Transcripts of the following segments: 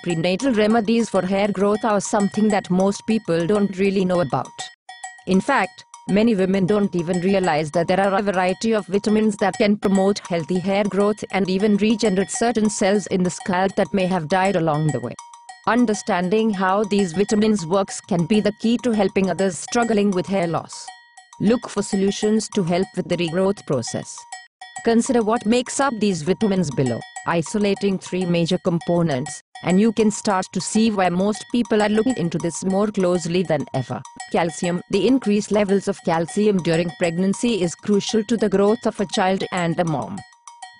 Prenatal remedies for hair growth are something that most people don't really know about. In fact, many women don't even realize that there are a variety of vitamins that can promote healthy hair growth and even regenerate certain cells in the scalp that may have died along the way. Understanding how these vitamins works can be the key to helping others struggling with hair loss. Look for solutions to help with the regrowth process. Consider what makes up these vitamins below, isolating three major components, and you can start to see why most people are looking into this more closely than ever. Calcium. The increased levels of calcium during pregnancy is crucial to the growth of a child and a mom.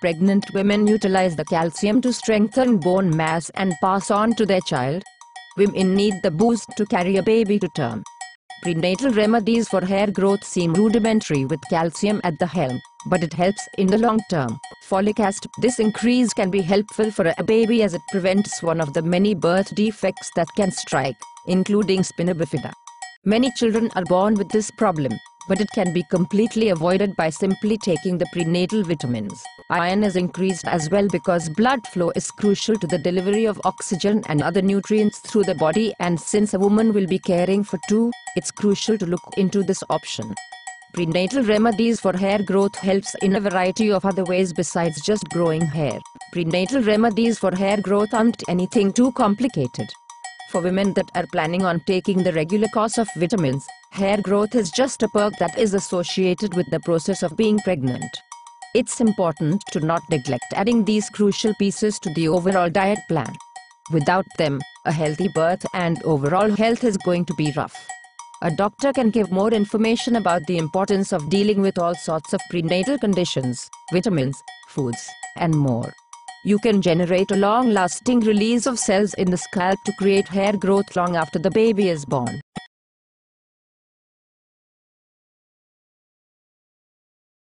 Pregnant women utilize the calcium to strengthen bone mass and pass on to their child. Women need the boost to carry a baby to term. Prenatal remedies for hair growth seem rudimentary with calcium at the helm, but it helps in the long term. Folic acid. This increase can be helpful for a baby as it prevents one of the many birth defects that can strike, including spina bifida. Many children are born with this problem, but it can be completely avoided by simply taking the prenatal vitamins. Iron is increased as well because blood flow is crucial to the delivery of oxygen and other nutrients through the body, and since a woman will be caring for two, it's crucial to look into this option. Prenatal remedies for hair growth helps in a variety of other ways besides just growing hair. Prenatal remedies for hair growth aren't anything too complicated. For women that are planning on taking the regular course of vitamins, hair growth is just a perk that is associated with the process of being pregnant. It's important to not neglect adding these crucial pieces to the overall diet plan. Without them, a healthy birth and overall health is going to be rough. A doctor can give more information about the importance of dealing with all sorts of prenatal conditions, vitamins, foods, and more. You can generate a long-lasting release of cells in the scalp to create hair growth long after the baby is born.